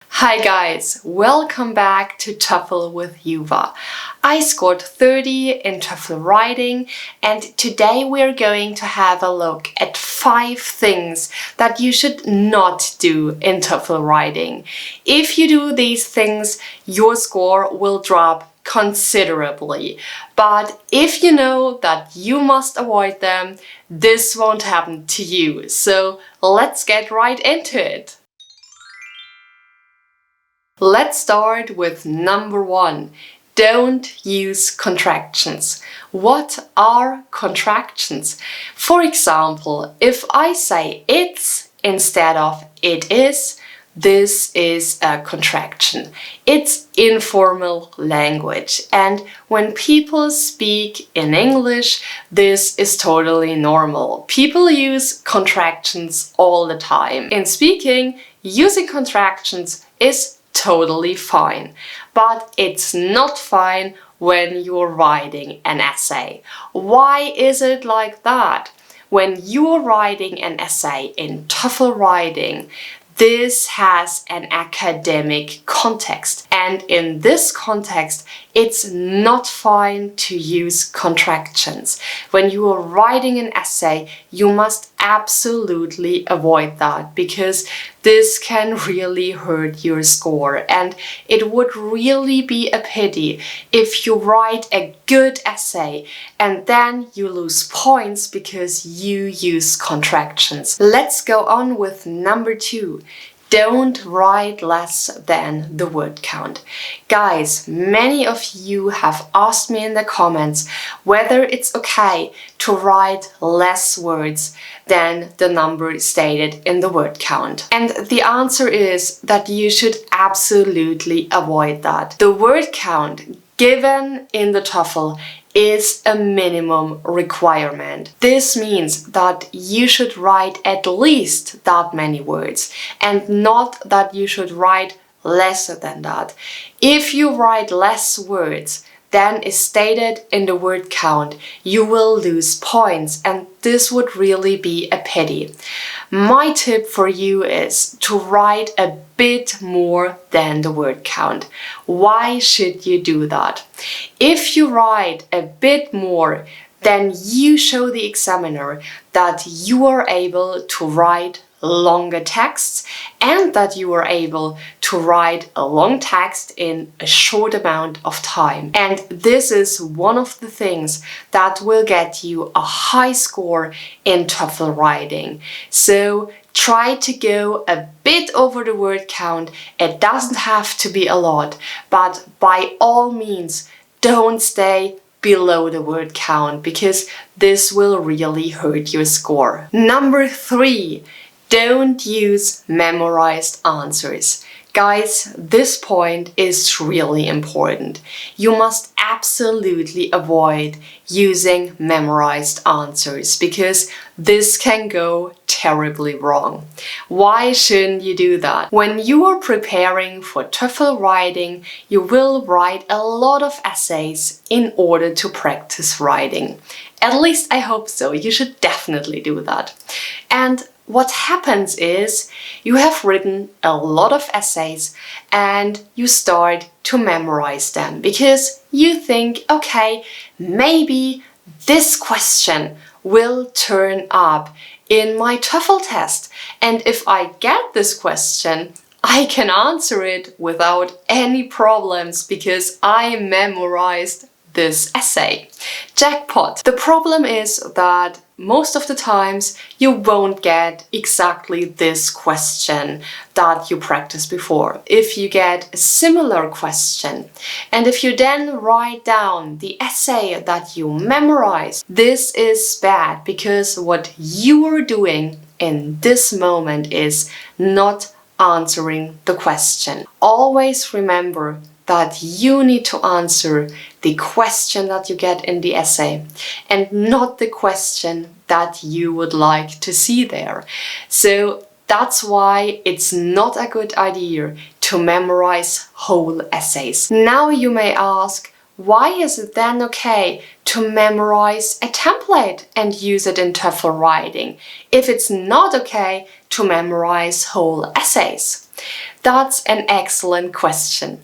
Hi guys, welcome back to TOEFL with Juva. I scored 30 in TOEFL writing and today we're going to have a look at 5 things that you should not do in TOEFL writing. If you do these things, your score will drop considerably. But if you know that you must avoid them, this won't happen to you. So let's get right into it. Let's start with number 1. Don't use contractions. What are contractions? For example, if I say it's instead of it is, this is a contraction. It's informal language, and when people speak in English, this is totally normal. People use contractions all the time. In speaking, using contractions is totally fine, but it's not fine when you're writing an essay. Why is it like that? When you're writing an essay in TOEFL writing, this has an academic context, and in this context, it's not fine to use contractions. When you are writing an essay, you must absolutely avoid that because this can really hurt your score, and it would really be a pity if you write a good essay and then you lose points because you use contractions. Let's go on with number 2. Don't write less than the word count. Guys, many of you have asked me in the comments whether it's okay to write less words than the number stated in the word count. And the answer is that you should absolutely avoid that. The word count given in the TOEFL is a minimum requirement. This means that you should write at least that many words and not that you should write less than that. If you write less words than is stated in the word count, you will lose points, and this would really be a pity. My tip for you is to write a bit more than the word count. Why should you do that? If you write a bit more, then you show the examiner that you are able to write longer texts and that you are able to write a long text in a short amount of time. And this is one of the things that will get you a high score in TOEFL writing. So try to go a bit over the word count. It doesn't have to be a lot, but by all means, don't stay below the word count because this will really hurt your score. Number 3. Don't use memorized answers. Guys, this point is really important. You must absolutely avoid using memorized answers because this can go terribly wrong. Why shouldn't you do that? When you are preparing for TOEFL writing, you will write a lot of essays in order to practice writing. At least I hope so. You should definitely do that. And what happens is you have written a lot of essays and you start to memorize them because you think, okay, maybe this question will turn up in my TOEFL test. And if I get this question, I can answer it without any problems because I memorized this essay. Jackpot! The problem is that most of the times you won't get exactly this question that you practiced before. If you get a similar question and if you then write down the essay that you memorized, this is bad because what you are doing in this moment is not answering the question. Always remember that you need to answer the question that you get in the essay and not the question that you would like to see there. So that's why it's not a good idea to memorize whole essays. Now you may ask, why is it then okay to memorize a template and use it in TOEFL writing if it's not okay to memorize whole essays? That's an excellent question.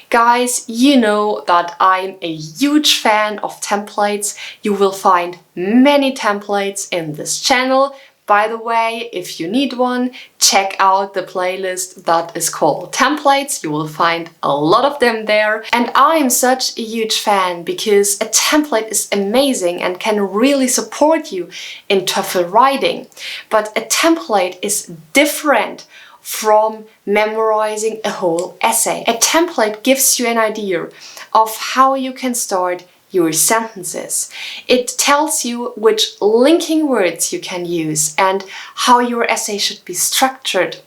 Guys, you know that I'm a huge fan of templates. You will find many templates in this channel. By the way, if you need one, check out the playlist that is called Templates. You will find a lot of them there. And I'm such a huge fan because a template is amazing and can really support you in TOEFL writing. But a template is different from memorizing a whole essay. A template gives you an idea of how you can start your sentences. It tells you which linking words you can use and how your essay should be structured.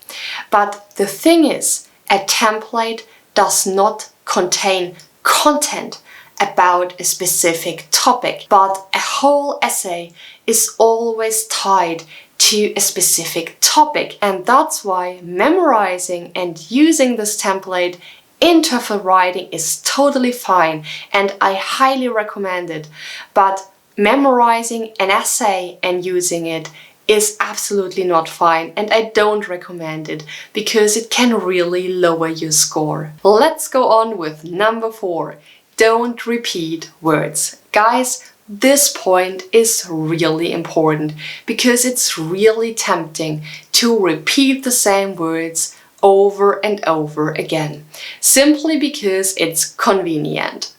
But the thing is, a template does not contain content about a specific topic, but a whole essay is always tied to a specific topic, and that's why memorizing and using this template in TOEFL writing is totally fine and I highly recommend it. But memorizing an essay and using it is absolutely not fine and I don't recommend it because it can really lower your score. Let's go on with number 4. Don't repeat words. Guys, this point is really important because it's really tempting to repeat the same words over and over again, simply because it's convenient.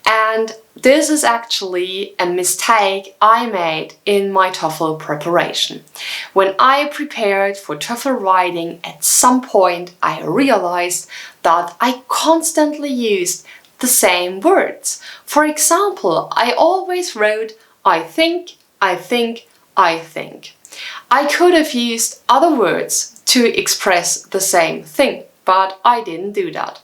And this is actually a mistake I made in my TOEFL preparation. When I prepared for TOEFL writing, at some point I realized that I constantly used the same words. For example, I always wrote I think, I think, I think. I could have used other words to express the same thing, but I didn't do that.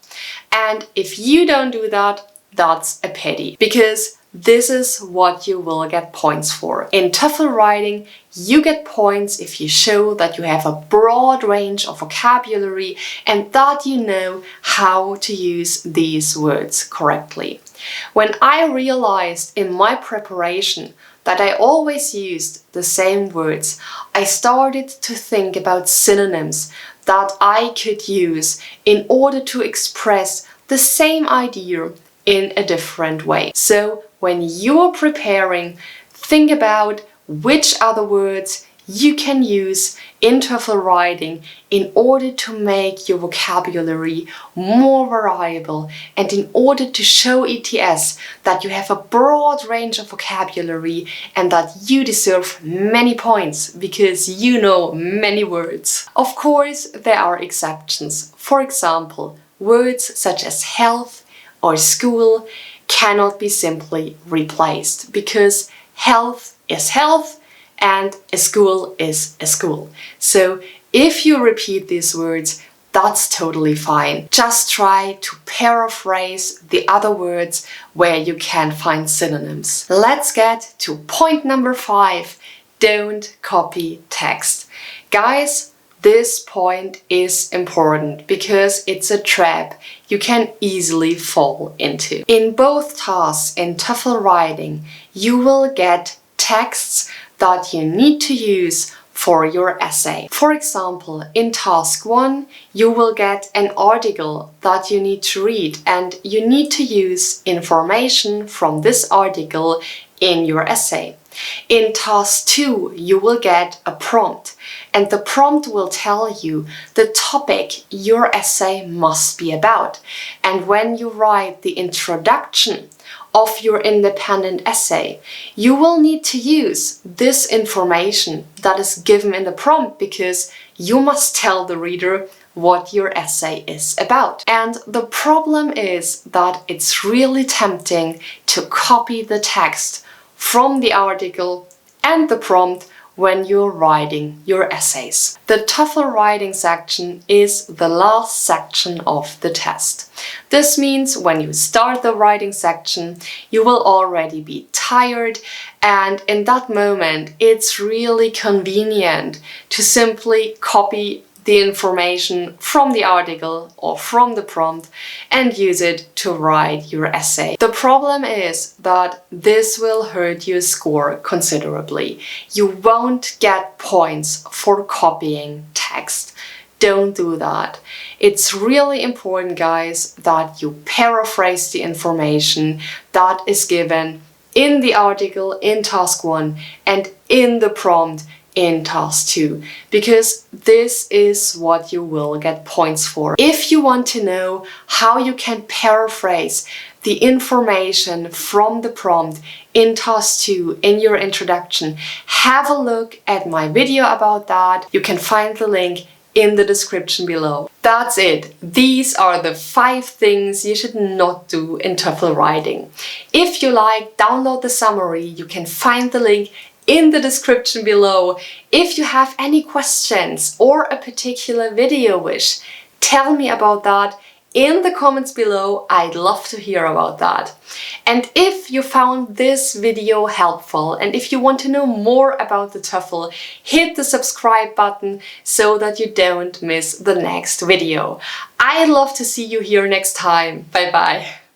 And if you don't do that, that's a pity, because this is what you will get points for. In TOEFL writing, you get points if you show that you have a broad range of vocabulary and that you know how to use these words correctly. When I realized in my preparation that I always used the same words, I started to think about synonyms that I could use in order to express the same idea in a different way. So when you're preparing, think about which other words you can use in TOEFL writing in order to make your vocabulary more variable and in order to show ETS that you have a broad range of vocabulary and that you deserve many points because you know many words. Of course, there are exceptions. For example, words such as health or school cannot be simply replaced because health is health and a school is a school. So if you repeat these words, that's totally fine. Just try to paraphrase the other words where you can find synonyms. Let's get to point number 5. Don't copy text. Guys, this point is important because it's a trap you can easily fall into. In both tasks in TOEFL writing, you will get texts that you need to use for your essay. For example, in task 1, you will get an article that you need to read and you need to use information from this article in your essay. In task 2, you will get a prompt and the prompt will tell you the topic your essay must be about. And when you write the introduction of your independent essay, you will need to use this information that is given in the prompt because you must tell the reader what your essay is about. And the problem is that it's really tempting to copy the text from the article and the prompt when you're writing your essays. The TOEFL writing section is the last section of the test. This means when you start the writing section, you will already be tired, and in that moment it's really convenient to simply copy the information from the article or from the prompt and use it to write your essay. The problem is that this will hurt your score considerably. You won't get points for copying text. don't do that. It's really important, guys, that you paraphrase the information that is given in the article in task 1 and in the prompt in task 2, because this is what you will get points for. If you want to know how you can paraphrase the information from the prompt in task 2 in your introduction, have a look at my video about that. You can find the link in the description below. That's it. These are the 5 things you should not do in TOEFL writing. If you like, download the summary. You can find the link in the description below. If you have any questions or a particular video wish, tell me about that in the comments below. I'd love to hear about that. And if you found this video helpful and if you want to know more about the TOEFL, hit the subscribe button so that you don't miss the next video. I'd love to see you here next time. Bye bye.